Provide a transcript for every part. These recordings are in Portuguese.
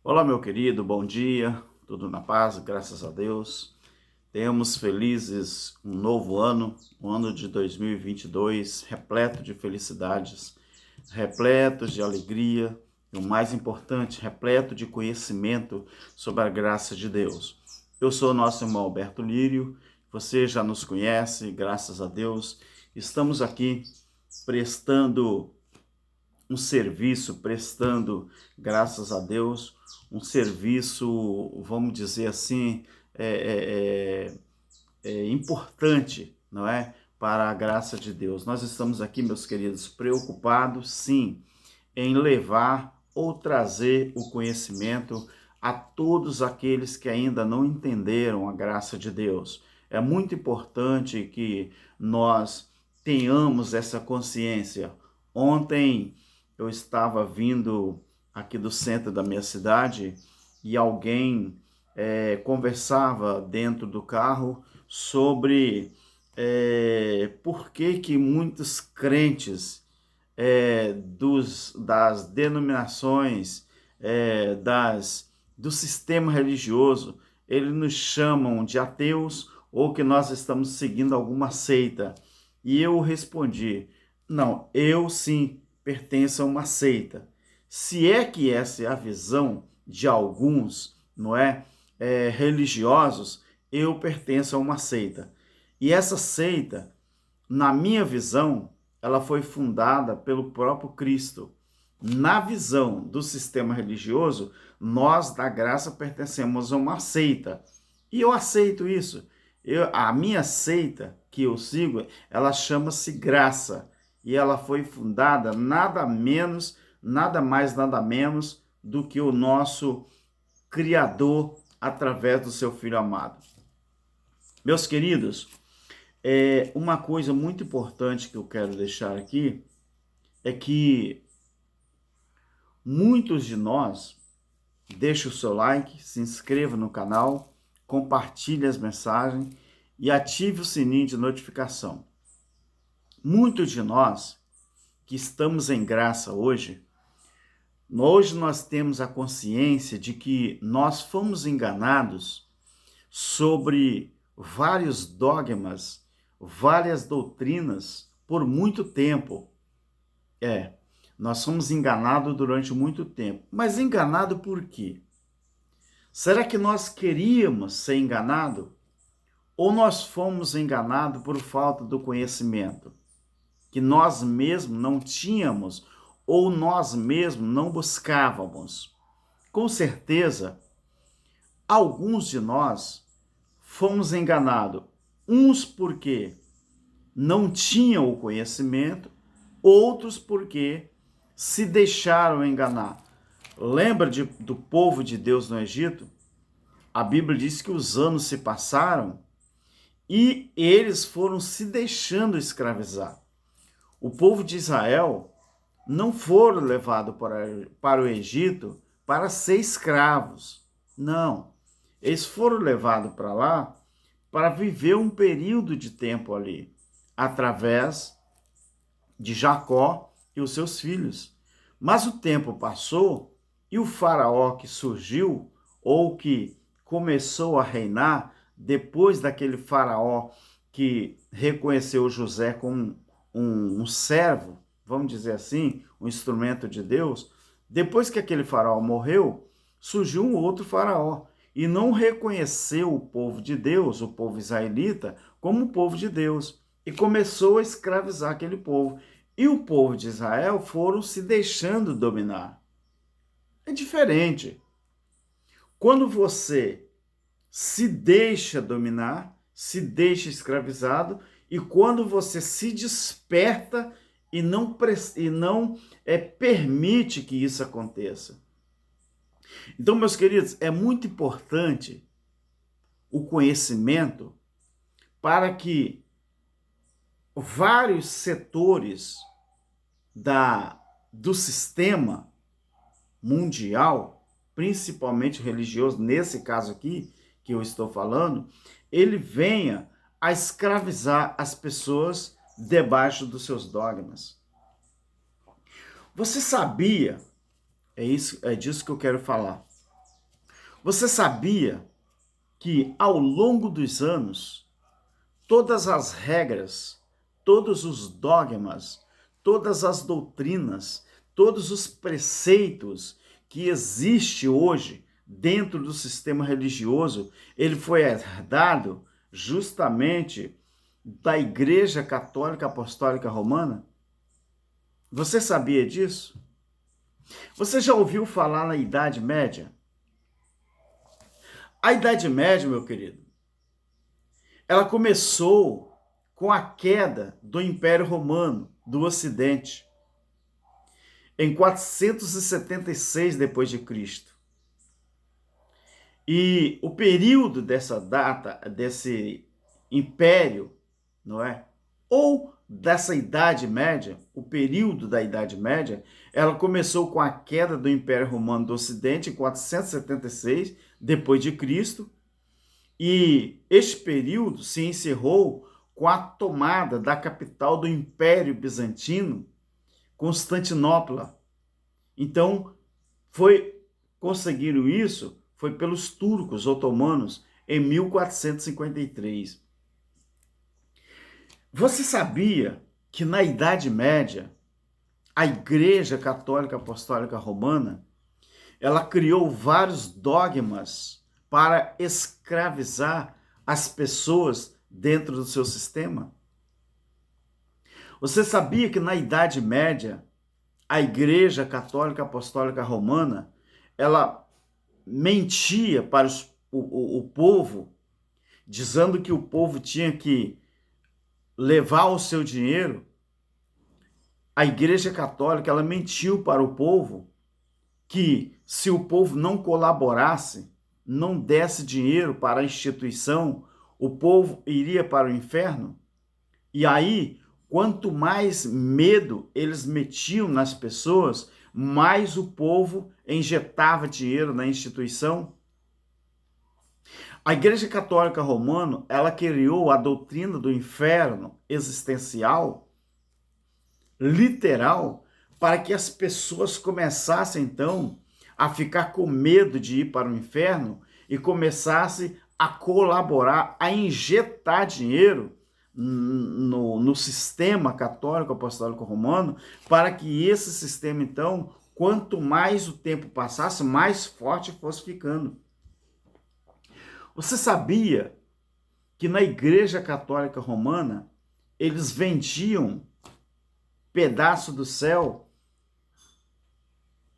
Olá, meu querido, bom dia, tudo na paz, graças a Deus. Tenhamos felizes um novo ano, o ano de 2022, repleto de felicidades, repleto de alegria e, o mais importante, repleto de conhecimento sobre a graça de Deus. Eu sou o nosso irmão Alberto Lírio, você já nos conhece, graças a Deus. Estamos aqui prestando um serviço, prestando, graças a Deus, um serviço, vamos dizer assim, importante, não é? Para a graça de Deus. Nós estamos aqui, meus queridos, preocupados, sim, em levar ou trazer o conhecimento a todos aqueles que ainda não entenderam a graça de Deus. É muito importante que nós tenhamos essa consciência. Ontem eu estava vindo aqui do centro da minha cidade e alguém conversava dentro do carro sobre por que muitos crentes das denominações, do sistema religioso, eles nos chamam de ateus ou que nós estamos seguindo alguma seita. E eu respondi, não, eu sim pertenço a uma seita. Se é que essa é a visão de alguns, não é, religiosos, eu pertenço a uma seita. E essa seita, na minha visão, ela foi fundada pelo próprio Cristo. Na visão do sistema religioso, nós da graça pertencemos a uma seita. E eu aceito isso. A minha seita que eu sigo, ela chama-se Graça. E ela foi fundada nada menos, nada mais, nada menos do que o nosso Criador através do seu Filho amado. Meus queridos, uma coisa muito importante que eu quero deixar aqui é que muitos de nós deixem o seu like, se inscreva no canal, compartilhe as mensagens e ative o sininho de notificação. Muitos de nós que estamos em graça hoje nós temos a consciência de que nós fomos enganados sobre vários dogmas, várias doutrinas por muito tempo. Nós fomos enganados durante muito tempo. Mas enganado por quê? Será que nós queríamos ser enganados? Ou nós fomos enganados por falta do conhecimento? Que nós mesmos não tínhamos ou nós mesmos não buscávamos? Com certeza, alguns de nós fomos enganados. Uns porque não tinham o conhecimento, outros porque se deixaram enganar. Lembra do povo de Deus no Egito? A Bíblia diz que os anos se passaram e eles foram se deixando escravizar. O povo de Israel não foram levados para o Egito para ser escravos. Não. Eles foram levados para lá para viver um período de tempo ali, através de Jacó e os seus filhos. Mas o tempo passou e o faraó que surgiu, ou que começou a reinar, depois daquele faraó que reconheceu José como um servo, vamos dizer assim, um instrumento de Deus, depois que aquele faraó morreu, surgiu um outro faraó e não reconheceu o povo de Deus, o povo israelita, como o povo de Deus e começou a escravizar aquele povo. E o povo de Israel foram se deixando dominar. É diferente. Quando você se deixa dominar, se deixa escravizado, e quando você se desperta e não permite que isso aconteça. Então, meus queridos, é muito importante o conhecimento para que vários setores do sistema mundial, principalmente religioso, nesse caso aqui que eu estou falando, ele venha a escravizar as pessoas debaixo dos seus dogmas. Você sabia, é disso que eu quero falar, Você sabia que ao longo dos anos, todas as regras, todos os dogmas, todas as doutrinas, todos os preceitos que existe hoje dentro do sistema religioso, ele foi herdado justamente da Igreja Católica Apostólica Romana? Você sabia disso? Você já ouviu falar na Idade Média? A Idade Média, meu querido, ela começou com a queda do Império Romano do Ocidente, em 476 depois de Cristo. E o período dessa data, desse império, não é? Ou dessa Idade Média, o período da Idade Média, ela começou com a queda do Império Romano do Ocidente em 476 depois de Cristo, e este período se encerrou com a tomada da capital do Império Bizantino, Constantinopla. Então, conseguiram isso foi pelos turcos otomanos em 1453. Você sabia que na Idade Média, a Igreja Católica Apostólica Romana, ela criou vários dogmas para escravizar as pessoas dentro do seu sistema? Você sabia que na Idade Média, a Igreja Católica Apostólica Romana, ela mentia para o povo, dizendo que o povo tinha que levar o seu dinheiro? A Igreja Católica, ela mentiu para o povo que se o povo não colaborasse, não desse dinheiro para a instituição, o povo iria para o inferno. E aí, quanto mais medo eles metiam nas pessoas, mais o povo injetava dinheiro na instituição. A Igreja Católica Romana, ela criou a doutrina do inferno existencial, literal, para que as pessoas começassem, então, a ficar com medo de ir para o inferno e começassem a colaborar, a injetar dinheiro no sistema católico apostólico romano, para que esse sistema, então, quanto mais o tempo passasse, mais forte fosse ficando. Você sabia que na Igreja Católica Romana eles vendiam pedaço do céu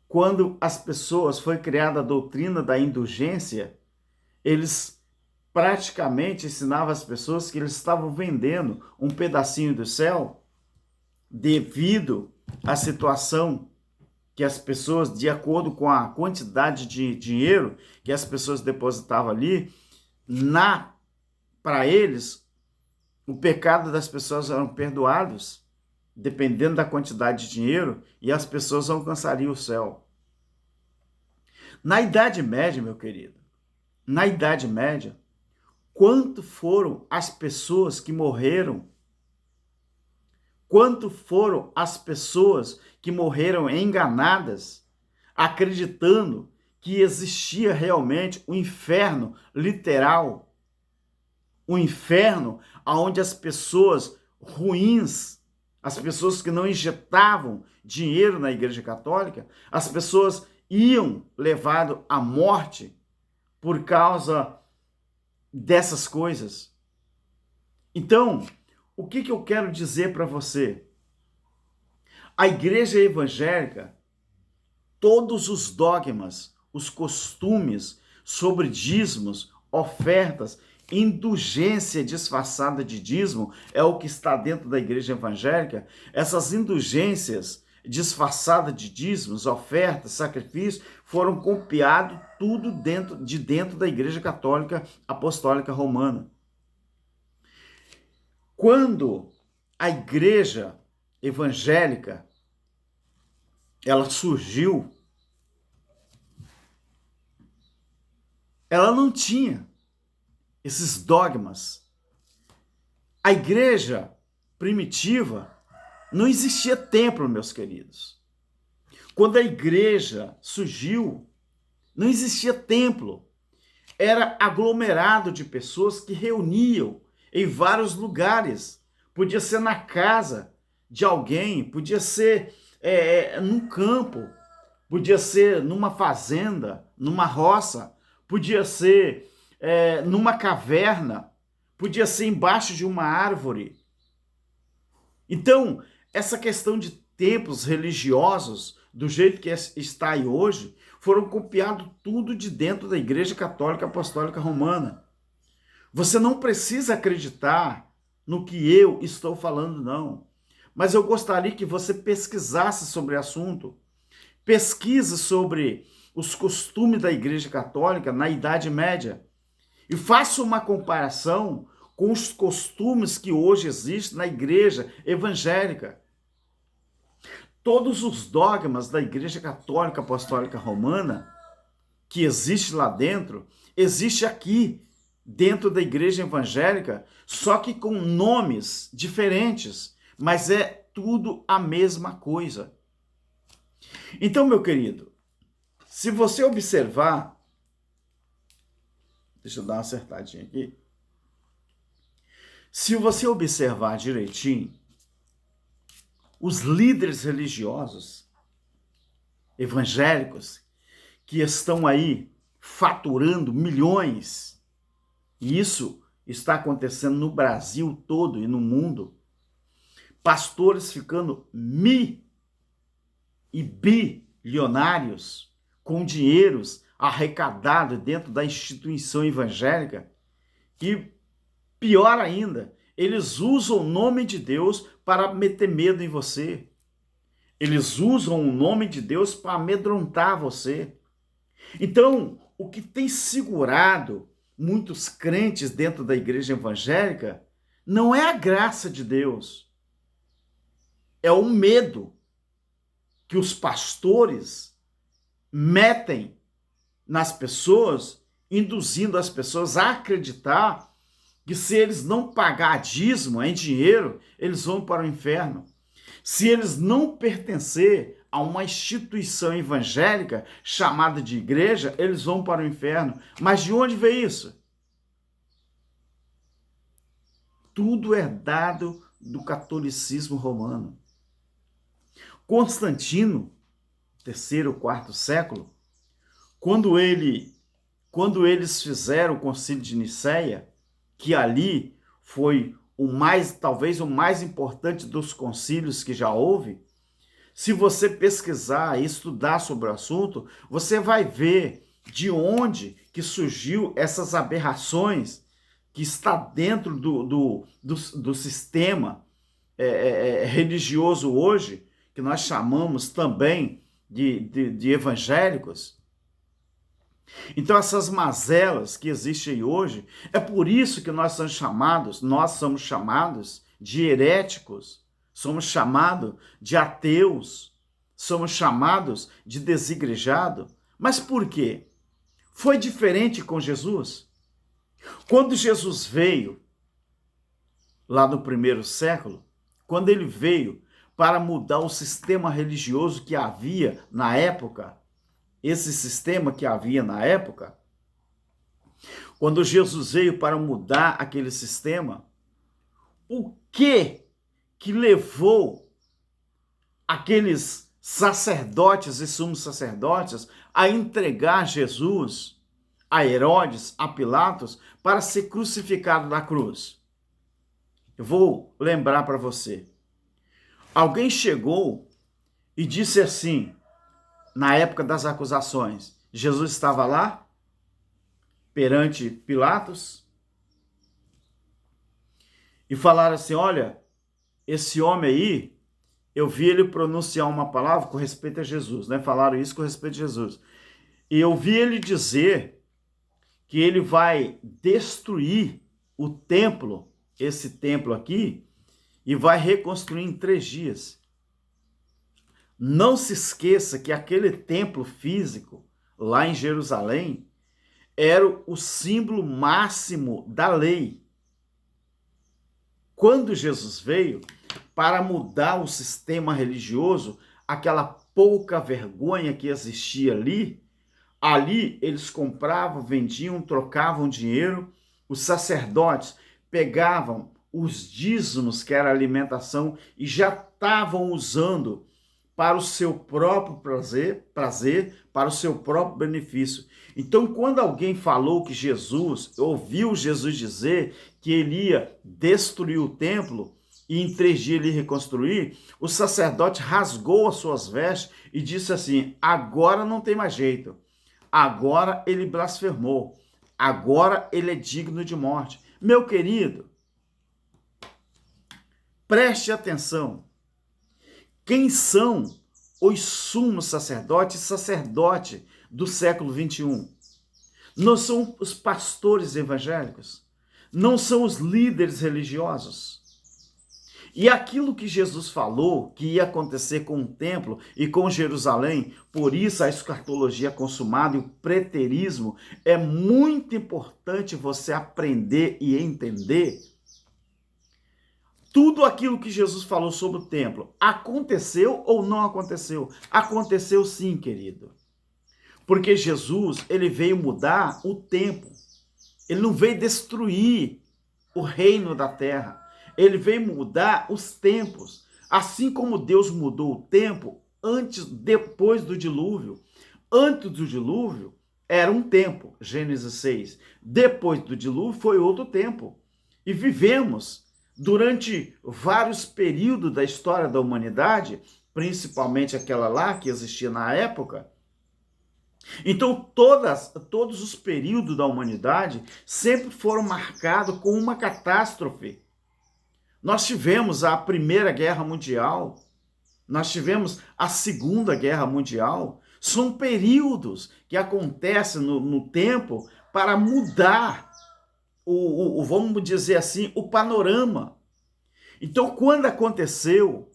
quando as pessoas, foi criada a doutrina da indulgência? Eles praticamente ensinavam as pessoas que eles estavam vendendo um pedacinho do céu devido à situação que as pessoas, de acordo com a quantidade de dinheiro que as pessoas depositavam ali, para eles, o pecado das pessoas eram perdoados, dependendo da quantidade de dinheiro, e as pessoas alcançariam o céu. Na Idade Média, meu querido, na Idade Média, quanto foram as pessoas que morreram? Quanto foram as pessoas que morreram enganadas, acreditando que existia realmente um inferno literal, um inferno onde as pessoas ruins, as pessoas que não injetavam dinheiro na Igreja Católica, as pessoas iam levado à morte por causa dessas coisas. Então, o que eu quero dizer para você? A Igreja Evangélica, todos os dogmas, os costumes sobre dízimos, ofertas, indulgência disfarçada de dízimo, é o que está dentro da Igreja Evangélica. Essas indulgências disfarçadas de dízimos, ofertas, sacrifícios, foram copiados tudo dentro da Igreja Católica Apostólica Romana. Quando a Igreja Evangélica ela surgiu, ela não tinha esses dogmas. A igreja primitiva não existia templo, meus queridos. Quando a igreja surgiu, não existia templo. era aglomerado de pessoas que reuniam em vários lugares. Podia ser na casa de alguém, podia ser num campo, podia ser numa fazenda, numa roça, podia ser numa caverna, podia ser embaixo de uma árvore. Então, essa questão de templos religiosos, do jeito que está aí hoje, foram copiados tudo de dentro da Igreja Católica Apostólica Romana. Você não precisa acreditar no que eu estou falando, não. Mas eu gostaria que você pesquisasse sobre o assunto. Pesquise sobre os costumes da Igreja Católica na Idade Média e faça uma comparação com os costumes que hoje existem na Igreja Evangélica. Todos os dogmas da Igreja Católica Apostólica Romana que existe lá dentro, existe aqui dentro da Igreja Evangélica, só que com nomes diferentes, mas é tudo a mesma coisa. Então, meu querido, se você observar, deixa eu dar uma acertadinha aqui. Se você observar direitinho, os líderes religiosos evangélicos que estão aí faturando milhões, e isso está acontecendo no Brasil todo e no mundo, pastores ficando e bilionários com dinheiros arrecadados dentro da instituição evangélica, e pior ainda, eles usam o nome de Deus para meter medo em você. Eles usam o nome de Deus para amedrontar você. Então, o que tem segurado muitos crentes dentro da igreja evangélica não é a graça de Deus, é o medo que os pastores metem nas pessoas, induzindo as pessoas a acreditar que se eles não pagar dízimo em dinheiro, eles vão para o inferno. Se eles não pertencer a uma instituição evangélica chamada de igreja, eles vão para o inferno. Mas de onde veio isso? Tudo herdado do catolicismo romano. Constantino, terceiro ou quarto século, quando eles fizeram o concílio de Nicéia, que ali foi talvez o mais importante dos concílios que já houve, se você pesquisar e estudar sobre o assunto, você vai ver de onde que surgiu essas aberrações que está dentro do sistema religioso hoje, que nós chamamos também de evangélicos. Então, essas mazelas que existem hoje, é por isso que nós somos chamados de heréticos, somos chamados de ateus, somos chamados de desigrejados. Mas por quê? Foi diferente com Jesus? Quando Jesus veio, lá no primeiro século, quando ele veio para mudar o sistema religioso que havia na época, esse sistema que havia na época, quando Jesus veio para mudar aquele sistema, o que levou aqueles sacerdotes e sumos sacerdotes a entregar Jesus a Herodes, a Pilatos, para ser crucificado na cruz? Eu vou lembrar para você. Alguém chegou e disse assim, na época das acusações, Jesus estava lá, perante Pilatos, e falaram assim, olha, esse homem aí, eu vi ele pronunciar uma palavra com respeito a Jesus, né? Falaram isso com respeito a Jesus. E eu vi ele dizer que ele vai destruir o templo, esse templo aqui, e vai reconstruir em 3 dias. Não se esqueça que aquele templo físico, lá em Jerusalém, era o símbolo máximo da lei. Quando Jesus veio para mudar o sistema religioso, aquela pouca vergonha que existia ali, Ali eles compravam, vendiam, trocavam dinheiro. Os sacerdotes pegavam os dízimos, que era a alimentação, e já estavam usando para o seu próprio prazer, para o seu próprio benefício. Então, quando alguém falou que ouviu Jesus dizer que ele ia destruir o templo e em 3 dias ele reconstruir, o sacerdote rasgou as suas vestes e disse assim: agora não tem mais jeito, agora ele blasfemou, agora ele é digno de morte. Meu querido, preste atenção. Quem são os sumos sacerdotes e sacerdote do século 21? Não são os pastores evangélicos, não são os líderes religiosos. E aquilo que Jesus falou que ia acontecer com o templo e com Jerusalém, por isso a escatologia consumada e o preterismo, é muito importante você aprender e entender. Tudo aquilo que Jesus falou sobre o templo aconteceu ou não aconteceu? Aconteceu sim, querido. Porque Jesus, ele veio mudar o tempo. Ele não veio destruir o reino da terra. Ele veio mudar os tempos. Assim como Deus mudou o tempo depois do dilúvio. Antes do dilúvio era um tempo, Gênesis 6. Depois do dilúvio foi outro tempo. E vivemos durante vários períodos da história da humanidade, principalmente aquela lá que existia na época. Então, todos os períodos da humanidade sempre foram marcados com uma catástrofe. Nós tivemos a Primeira Guerra Mundial, nós tivemos a Segunda Guerra Mundial. São períodos que acontecem no tempo para mudar vamos dizer assim, o panorama. Então, quando aconteceu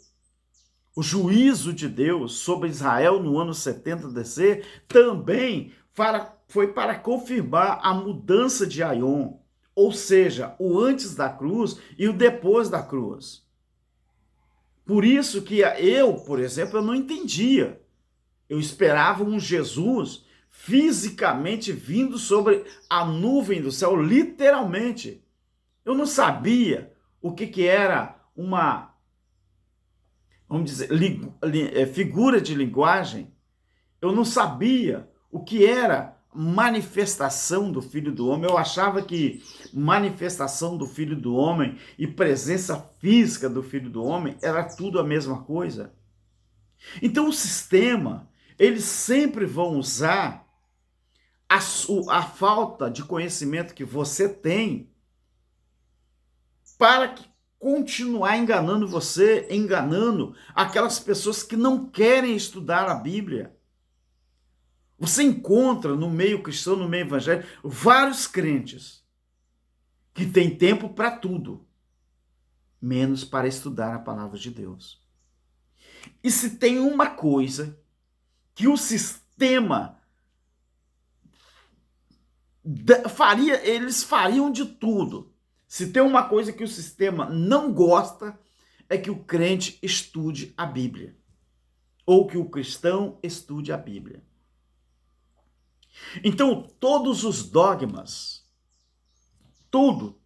o juízo de Deus sobre Israel no ano 70 DC, também foi para confirmar a mudança de Aion, ou seja, o antes da cruz e o depois da cruz. Por isso que eu, por exemplo, eu não entendia. Eu esperava um Jesus fisicamente vindo sobre a nuvem do céu, literalmente. Eu não sabia o que era uma, vamos dizer, figura de linguagem. Eu não sabia o que era manifestação do Filho do Homem. Eu achava que manifestação do Filho do Homem e presença física do Filho do Homem era tudo a mesma coisa. Então o sistema, eles sempre vão usar a falta de conhecimento que você tem para continuar enganando você, enganando aquelas pessoas que não querem estudar a Bíblia. Você encontra no meio cristão, no meio evangélico, vários crentes que têm tempo para tudo, menos para estudar a palavra de Deus. E se tem uma coisa que o sistema eles fariam de tudo. Se tem uma coisa que o sistema não gosta, é que o crente estude a Bíblia. Ou que o cristão estude a Bíblia. Então, todos os dogmas, tudo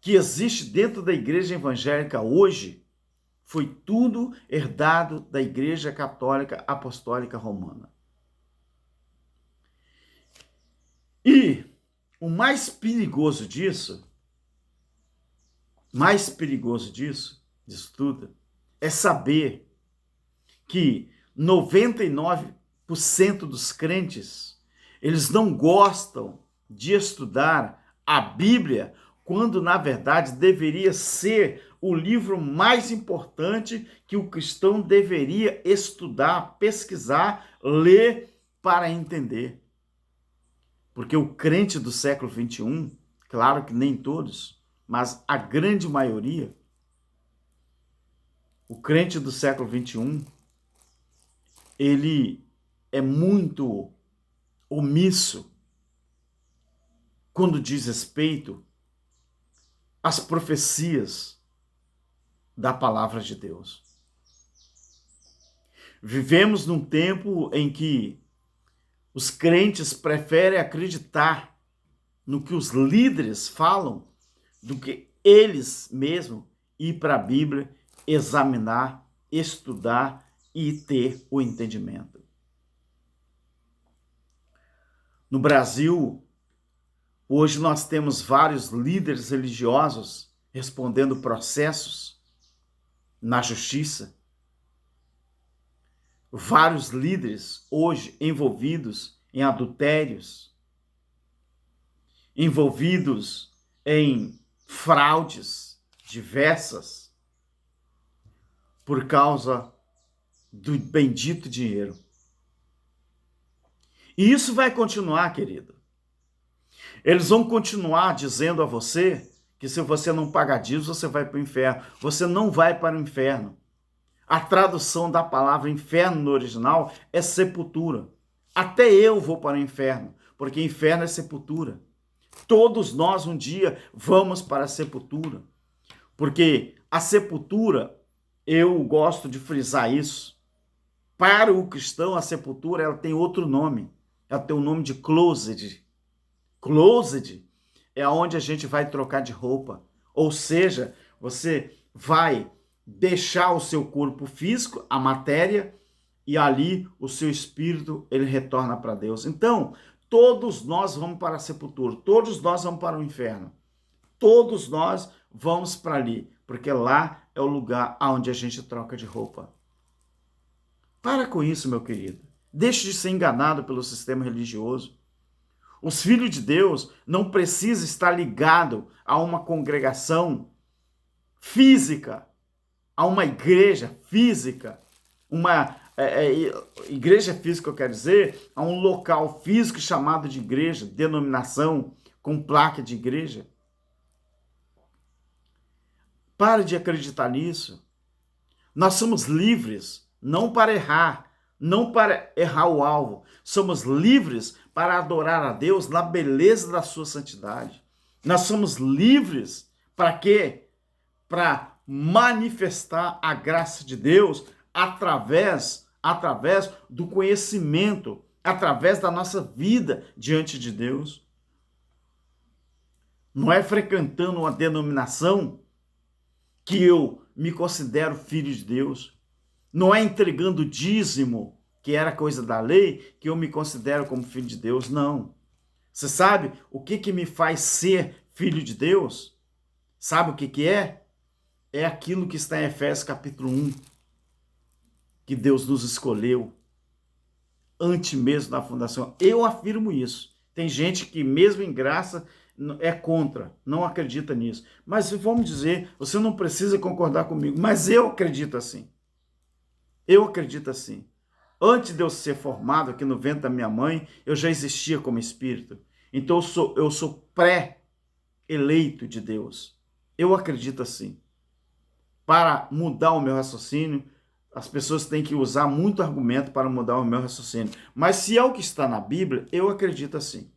que existe dentro da igreja evangélica hoje, foi tudo herdado da Igreja Católica Apostólica Romana. E o mais perigoso disso disso tudo, é saber que 99% dos crentes, eles não gostam de estudar a Bíblia, quando na verdade deveria ser o livro mais importante que o cristão deveria estudar, pesquisar, ler para entender. Porque o crente do século 21, claro que nem todos, mas a grande maioria, o crente do século 21, ele é muito omisso quando diz respeito às profecias da palavra de Deus. Vivemos num tempo em que Os crentes preferem acreditar no que os líderes falam do que eles mesmos ir para a Bíblia, examinar, estudar e ter o entendimento. No Brasil, hoje nós temos vários líderes religiosos respondendo processos na justiça. Vários líderes hoje envolvidos em adultérios, envolvidos em fraudes diversas por causa do bendito dinheiro. E isso vai continuar, querido. Eles vão continuar dizendo a você que se você não pagar dízimo, você vai para o inferno. Você não vai para o inferno. A tradução da palavra inferno no original é sepultura. Até eu vou para o inferno, porque inferno é sepultura. Todos nós um dia vamos para a sepultura. Porque a sepultura, eu gosto de frisar isso, para o cristão a sepultura ela tem outro nome. Ela tem o nome de closet. Closet é onde a gente vai trocar de roupa. Ou seja, você vai deixar o seu corpo físico, a matéria, e ali o seu espírito, ele retorna para Deus. Então, todos nós vamos para a sepultura, todos nós vamos para o inferno. Todos nós vamos para ali, porque lá é o lugar onde a gente troca de roupa. Para com isso, meu querido. Deixe de ser enganado pelo sistema religioso. Os filhos de Deus não precisam estar ligados a uma congregação física, a uma igreja física, igreja física, eu quero dizer, a um local físico chamado de igreja, denominação, com placa de igreja. Pare de acreditar nisso. Nós somos livres, não para errar, não para errar o alvo. Somos livres para adorar a Deus na beleza da sua santidade. Nós somos livres para quê? Para manifestar a graça de Deus através do conhecimento, através da nossa vida diante de Deus. Não é frequentando uma denominação que eu me considero filho de Deus. Não é entregando dízimo, que era coisa da lei, que eu me considero como filho de Deus. Não. Você sabe o que me faz ser filho de Deus? Sabe o que é? É aquilo que está em Efésios capítulo 1. Que Deus nos escolheu antes mesmo da fundação. Eu afirmo isso. Tem gente que mesmo em graça é contra, não acredita nisso. Mas vamos dizer, você não precisa concordar comigo, mas eu acredito assim. Eu acredito assim. Antes de eu ser formado aqui no ventre da minha mãe, eu já existia como espírito. Então eu sou pré-eleito de Deus. Eu acredito assim. Para mudar o meu raciocínio, as pessoas têm que usar muito argumento para mudar o meu raciocínio. Mas se é o que está na Bíblia, eu acredito assim.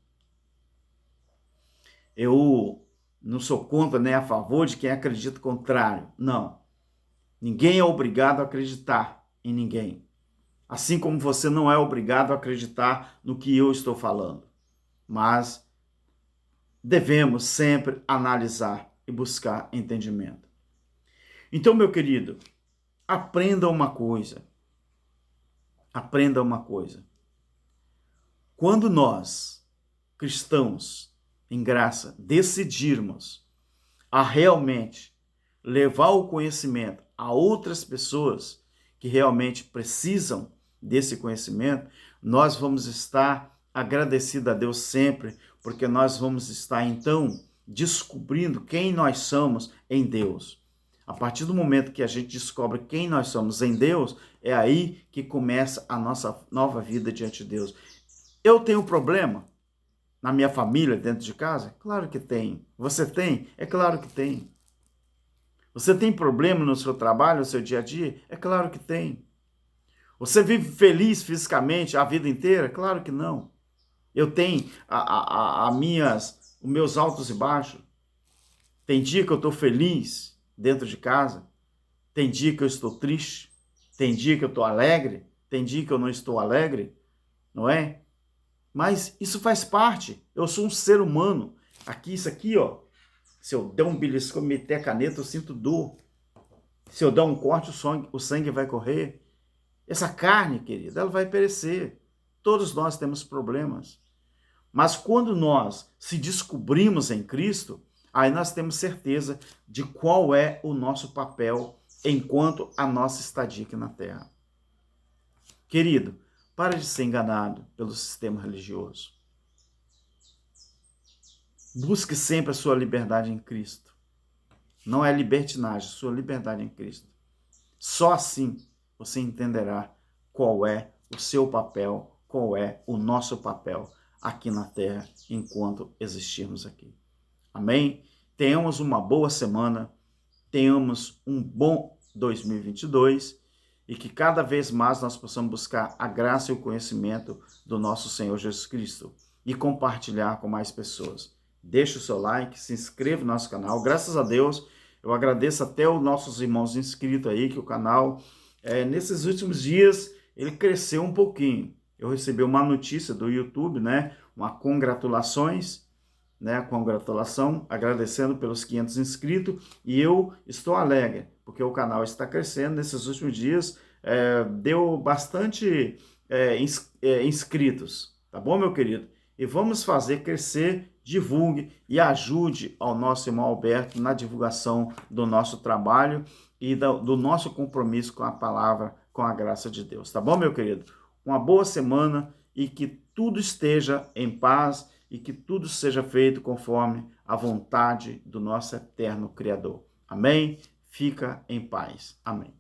Eu não sou contra nem a favor de quem acredita contrário. Não. Ninguém é obrigado a acreditar em ninguém. Assim como você não é obrigado a acreditar no que eu estou falando. Mas devemos sempre analisar e buscar entendimento. Então, meu querido, aprenda uma coisa. Aprenda uma coisa. Quando nós, cristãos, em graça, decidirmos a realmente levar o conhecimento a outras pessoas que realmente precisam desse conhecimento, nós vamos estar agradecidos a Deus sempre, porque nós vamos estar, então, descobrindo quem nós somos em Deus. A partir do momento que a gente descobre quem nós somos em Deus, é aí que começa a nossa nova vida diante de Deus. Eu tenho problema na minha família, dentro de casa? Claro que tem. Você tem? É claro que tem. Você tem problema no seu trabalho, no seu dia a dia? É claro que tem. Você vive feliz fisicamente a vida inteira? Claro que não. Eu tenho os meus altos e baixos. Tem dia que eu estou feliz dentro de casa. Tem dia que eu estou triste. Tem dia que eu estou alegre. Tem dia que eu não estou alegre. Não é? Mas isso faz parte. Eu sou um ser humano. Aqui, isso aqui, ó. Se eu der um belisco, meter a caneta, eu sinto dor. Se eu der um corte, o sangue vai correr. Essa carne, querida, ela vai perecer. Todos nós temos problemas. Mas quando nós se descobrimos em Cristo, aí nós temos certeza de qual é o nosso papel enquanto a nossa estadia aqui na Terra. Querido, para de ser enganado pelo sistema religioso. Busque sempre a sua liberdade em Cristo. Não é libertinagem, sua liberdade em Cristo. Só assim você entenderá qual é o seu papel, qual é o nosso papel aqui na Terra enquanto existirmos aqui. Amém? Tenhamos uma boa semana, tenhamos um bom 2022 e que cada vez mais nós possamos buscar a graça e o conhecimento do nosso Senhor Jesus Cristo e compartilhar com mais pessoas. Deixe o seu like, se inscreva no nosso canal. Graças a Deus, eu agradeço até os nossos irmãos inscritos aí, que o canal, nesses últimos dias, ele cresceu um pouquinho. Eu recebi uma notícia do YouTube, né? Uma congratulações, né? Congratulação, agradecendo pelos 500 inscritos. E eu estou alegre, porque o canal está crescendo. Nesses últimos dias, deu bastante inscritos. Tá bom, meu querido? E vamos fazer crescer, divulgue e ajude ao nosso irmão Alberto na divulgação do nosso trabalho e do nosso compromisso com a palavra, com a graça de Deus. Tá bom, meu querido? Uma boa semana e que tudo esteja em paz e que tudo seja feito conforme a vontade do nosso eterno Criador. Amém? Fica em paz. Amém.